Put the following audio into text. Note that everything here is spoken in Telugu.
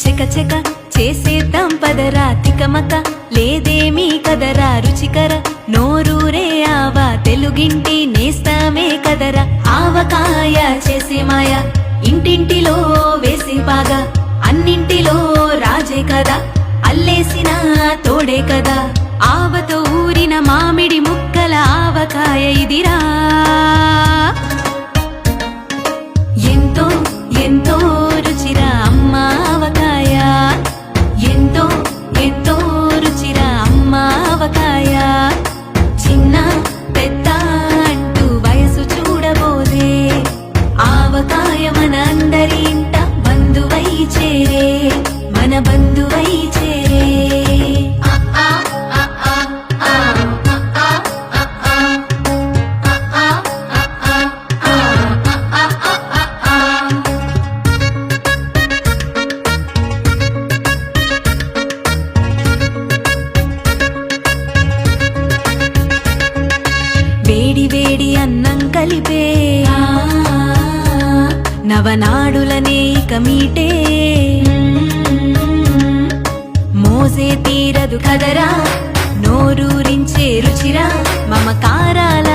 చెక చెక చేసేద్దాం పదరా తికమక లేదేమీ కదరా రుచికర నోరూరే ఆవా తెలుగింటి నేస్తామే కదరా ఆవకాయ చేసే మాయ ఇంటింటిలో వేసే బాగా అన్నింటిలో రాజే కదా అల్లేసిన తోడే కదా ఆవతో ఊరిన మామిడి ముక్కల ఆవకాయ ఇదిరా ఎంతో ఎంతో రుచిరా అమ్మ ఆవకాయ ఎంతో ఎంతో రుచిరా అమ్మ ఆవకాయ చిన్న పెద్ద అంటూ వయసు చూడబోదే ఆవకాయ మన అందరి ఇంట బంధువై చేరే మన బంధువై చేరే వేడి వేడి అన్నం కలిపే నవనాడులనే ఇక మీటే మోసే తీరదు కదరా నోరూరించే రుచిరా మమకారాల